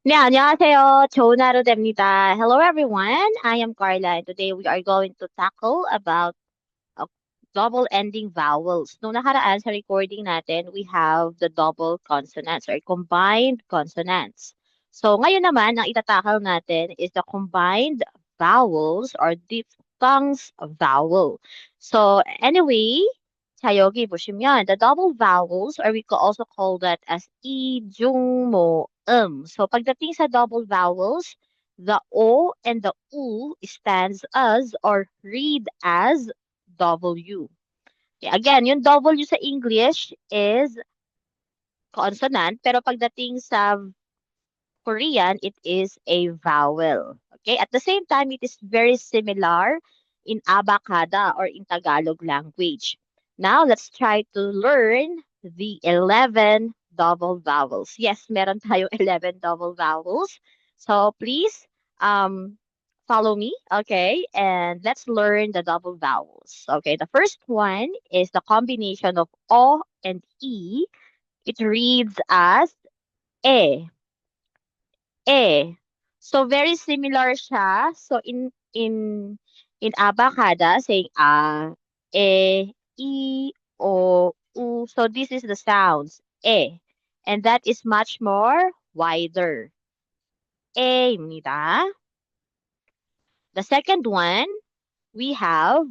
네, 안녕하세요. 좋은 하루 됩니다. Hello, everyone. I am Carla, and today we are going to tackle about uh, double ending vowels. Nung nakaraan sa recording natin, we have the double consonants or combined consonants. So, ngayon naman, ang itatakal natin is the combined vowels or diphthongs vowel. So, anyway, 자, 여기 보시면 the double vowels or we could also call that as 이, 중, 모, So, pagdating sa double vowels, the O and the U stands as or read as W. Okay, again, yung W sa English is consonant, pero pagdating sa Korean, it is a vowel. Okay, at the same time, it is very similar in Abakada or in Tagalog language. Now, let's try to learn the 11 double vowels. Yes, meron tayong 11 double vowels. So, please, um, follow me, okay? And let's learn the double vowels. Okay, the first one is the combination of O and E. It reads as E. E. So very similar siya. So in abacada saying e, o, u. So this is the sounds E. And that is much more wider. E입니다. The second one we have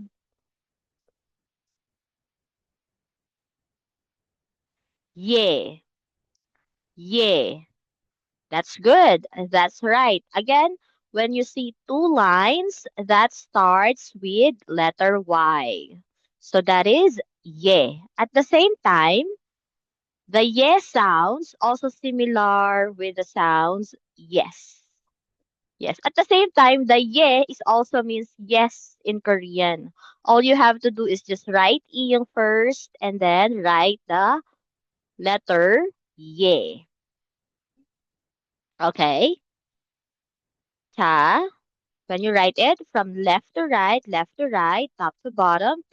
ye. Ye. That's good. That's right. Again, when you see two lines, that starts with letter Y. So that is ye. At the same time, the ye sounds also similar with the sounds yes. Yes. At the same time, the ye is also means yes in Korean. All you have to do is just write iyong first and then write the letter ye. Okay? Ta. When you write it from left to right, top to bottom.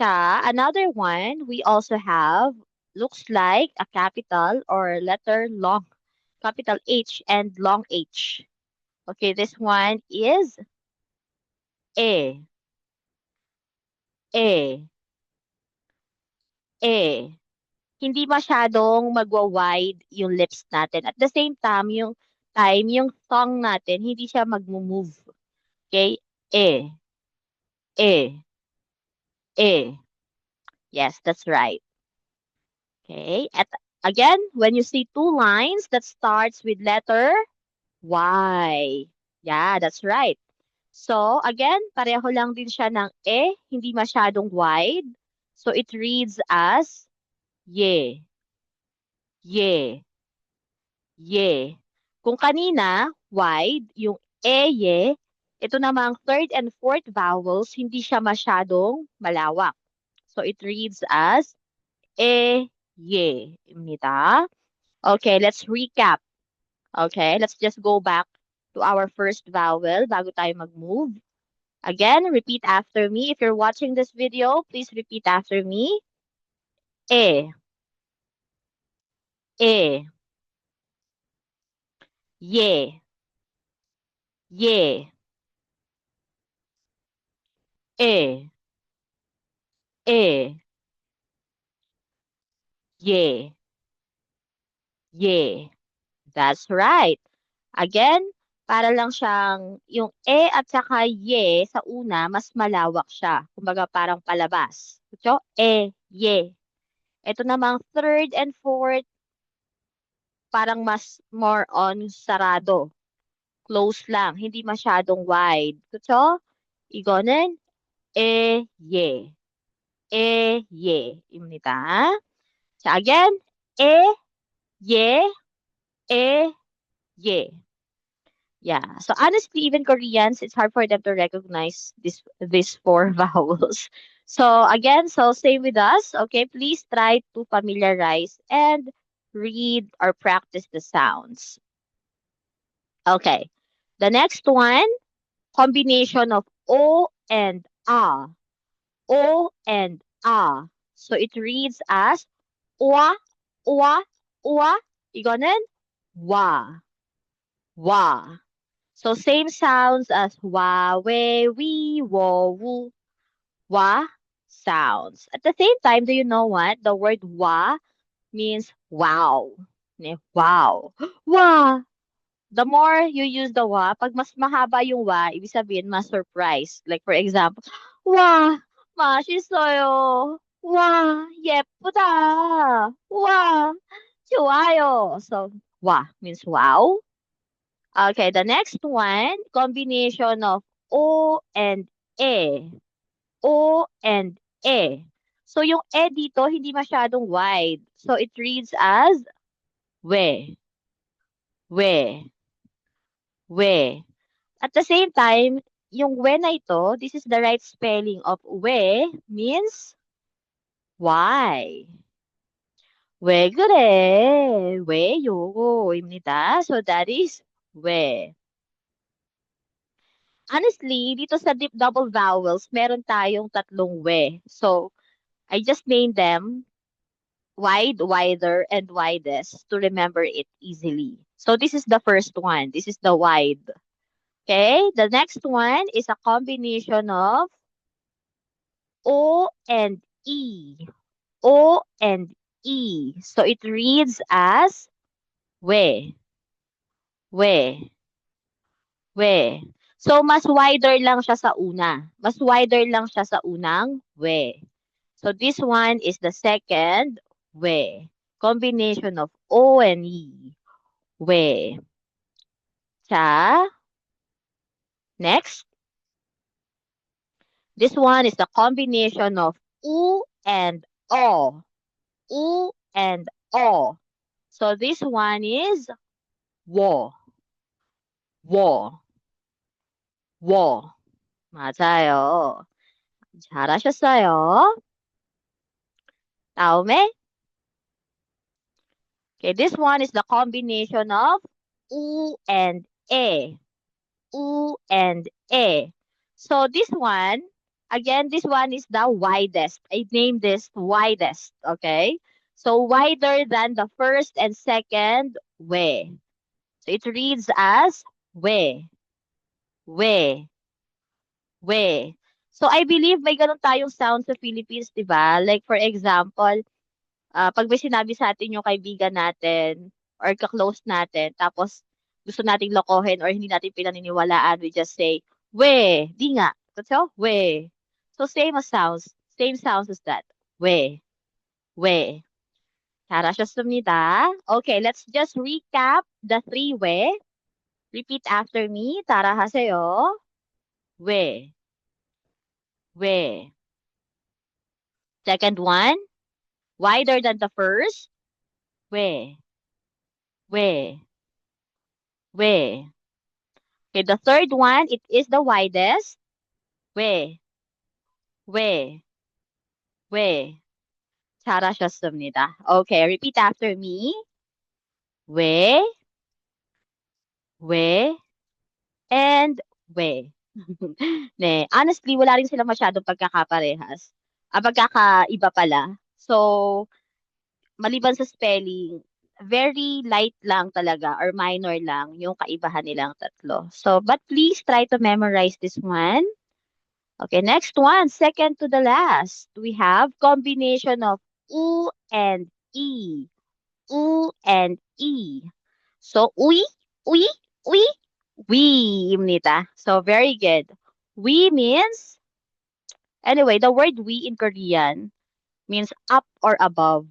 Another one we also have looks like a capital or letter long, capital H and long H. Okay, this one is A, A, A. Hindi masyadong magwa-wide yung lips natin. At the same time yung tongue natin, hindi siya mag-move. Okay? A, A, A. Yes, that's right. Okay. At again, when you see two lines that starts with letter Y. Yeah, that's right. So again, pareho lang din siya ng hindi masyadong wide. So it reads as ye, ye, ye. Kung kanina, wide, yung ye, ito namang third and fourth vowels, hindi siya masyadong malawak. So it reads as ye. 입니다. Okay, let's recap. Okay, let's just go back to our first vowel bago tayo mag-move. Again, repeat after me. If you're watching this video, please repeat after me. E, E, ye, ye, E, E, ye, ye. That's right. Again, para lang siyang yung at saka ye sa una, mas malawak siya. Kumbaga parang palabas. So, ye. Ito namang third and fourth, parang mas more on sarado. Close lang, hindi masyadong wide. 그쵸? 이거는 예, 예입니다. 자, again, 예, 에, 예. Yeah. So honestly, even Koreans, it's hard for them to recognize these four vowels. So again, so stay with us. Okay, please try to familiarize and read or practice the sounds. Okay. The next one, combination of O and A. O and A. So it reads as oa, oa, oa. Igonin? Wa. Wa. So same sounds as wa, we, we, wo, wu. Wa sounds. At the same time, do you know what? The word wa means wow. Wow. Wa. The more you use the wa, pag mas mahaba yung wa, ibig sabihin mas surprise. Like for example, wa, 맛있어요. 와, 예쁘다. 와, 좋아요. So, wa means wow. Okay, the next one, combination of o and e. O and e. So, yung e dito, hindi masyadong wide. So, it reads as we, we, we. At the same time, yung we na ito, this is the right spelling of we means why. 왜 그래? 왜요?입니다. So that is we. Honestly, dito sa deep double vowels, meron tayong tatlong we. So, I just named them wide, wider, and widest to remember it easily. So, this is the first one. This is the wide. Okay? The next one is a combination of O and E. O and E. So, it reads as we, we. We. So, mas wider lang siya sa una. Mas wider lang siya sa unang we. So, this one is the second we. Combination of O and E. We. Cha. Next. This one is the combination of U and O. U and O. So, this one is wo. Wo. Wo. 맞아요. 잘하셨어요. 다음에. Okay, this one is the combination of U and E. U and E. So this one, again, this one is the widest. I named this widest, okay? So wider than the first and second we. So it reads as we, we, we. So I believe may ganun tayong sound sa Philippines, di ba? Like for example, pag may sinabi sa atin yung kaibigan natin or ka-close natin, tapos gusto nating lokohin or hindi natin pinaniniwalaan, we just say, we, di nga. So, we. So, same sounds as that. We, we. 잘하셨습니다. Okay, let's just recap the three we. Repeat after me. 따라하세요. We, we. Second one, wider than the first. We, we. We. Okay, the third one, it is the widest. We, we, we. 잘하셨습니다. Okay, repeat after me. We, we, and we. Ne, honestly, wala rin sila masyadong pagkakaparehas. Pagkakaiba pala. So, maliban sa spelling, very light lang talaga or minor lang yung kaibahan nilang tatlo. So, but please try to memorize this one. Okay, next one, second to the last. We have combination of U and E. U and E. So, uy, uy, uy, we, Imnita. So, very good. We means, anyway, the word we in Korean means up or above.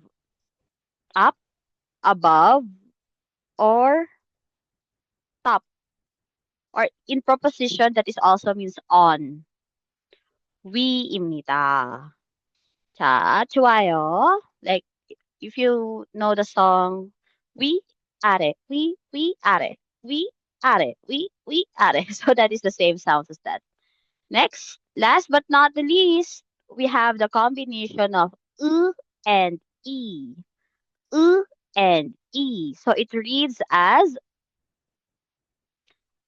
Up, above, or top. Or in proposition, that is also means on. We입니다. 자, 좋아요. Like, if you know the song, we are, we are, we are, we are. So that is the same sound as that. Next, last but not the least, we have the combination of U and E. U and E. So it reads as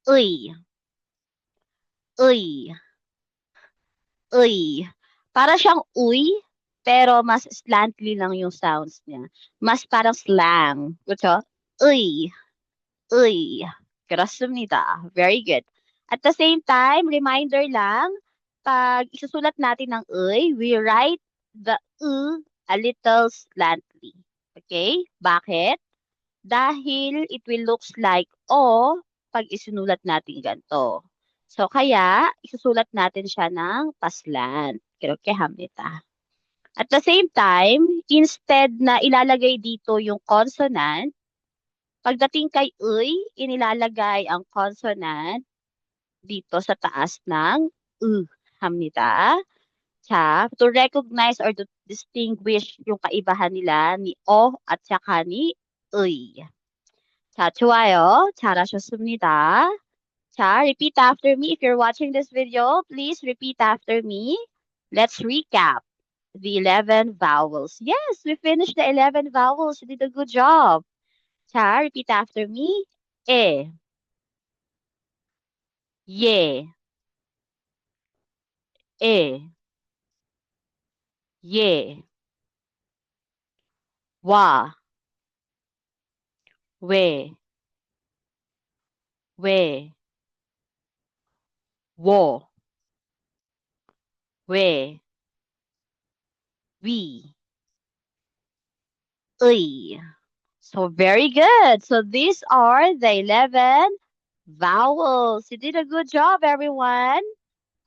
uy, uy, uy. Para siyang uy, pero mas slantly lang yung sounds niya. Mas parang slang. Gusto? Uy. 으이. 그렇습니다. Very good. At the same time, reminder lang, pag isusulat natin ng 으y, we write the a little slanty. Okay? Bakit? Dahil it will looks like O pag isinulat natin ganito. So, kaya, isusulat natin siya ng paslant. 그렇게 합니다. At the same time, instead na ilalagay dito yung consonant, pagdating kay uy, inilalagay ang consonant dito sa taas ng 합니다. 자, to recognize or to distinguish yung kaibahan nila ni O at saka ni 으이. 자, 좋아요. 잘하셨습니다. 자, repeat after me. If you're watching this video, please repeat after me. Let's recap the 11 vowels. Yes, we finished the 11 vowels. You did a good job. 자, repeat after me. 에, 예, 에, 예, 와, 왜, 왜, 워, 왜, 위, 의. So very good. So these are the 11 vowels. You did a good job, everyone.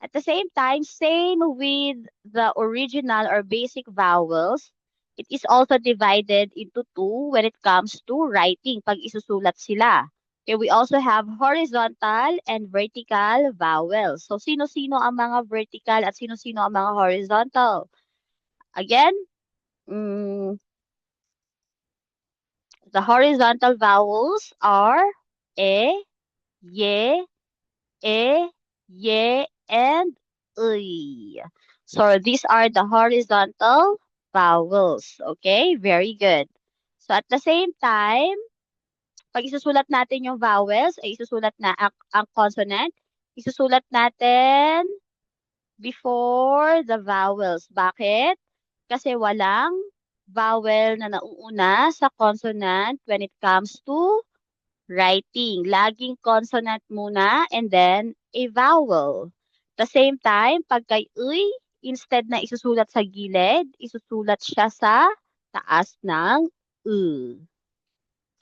At the same time, same with the original or basic vowels, it is also divided into two when it comes to writing, pag isusulat sila. Okay, we also have horizontal and vertical vowels. So, sino-sino ang mga vertical at sino-sino ang mga horizontal? Again, mm, the horizontal vowels are e, ye, e, ye, and uy. So these are the horizontal vowels. Okay, very good. So at the same time, pag isusulat natin yung vowels, ay isusulat na ang consonant, isusulat natin before the vowels. Bakit? Kasi walang vowel na nauuna sa consonant when it comes to writing. Laging consonant muna and then a vowel. The same time, pag kay uy, instead na isusulat sa gilid, isusulat siya sa taas ng u.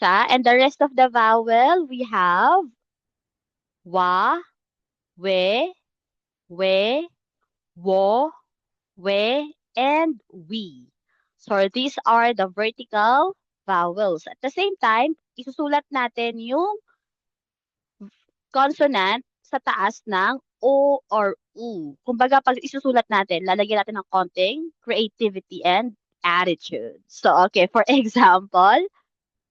And the rest of the vowel, we have wa, we, wo, we, and we. So these are the vertical vowels. At the same time, isusulat natin yung consonant sa taas ng O or U. Kumbaga, pag isusulat natin, lalagyan natin ng konting creativity and attitude. So, okay, for example,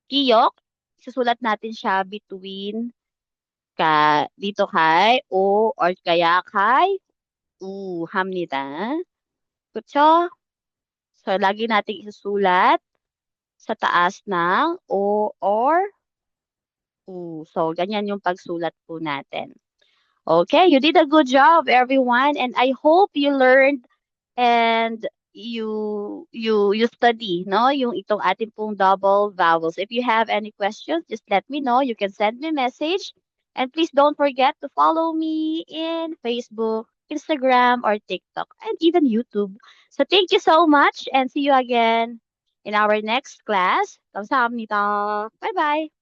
kiyok, isusulat natin siya between dito kay O or kaya kay U. 합니다. 그쵸? So, lagi nating isusulat sa taas ng O or U. So, ganyan yung pagsulat po natin. Okay, you did a good job, everyone, and I hope you learned and you study, no, yung itong ating pong double vowels. If you have any questions, just let me know. You can send me a message, and please don't forget to follow me in Facebook, Instagram, or TikTok, and even YouTube. So thank you so much, and see you again in our next class. 감사합니다. Bye bye.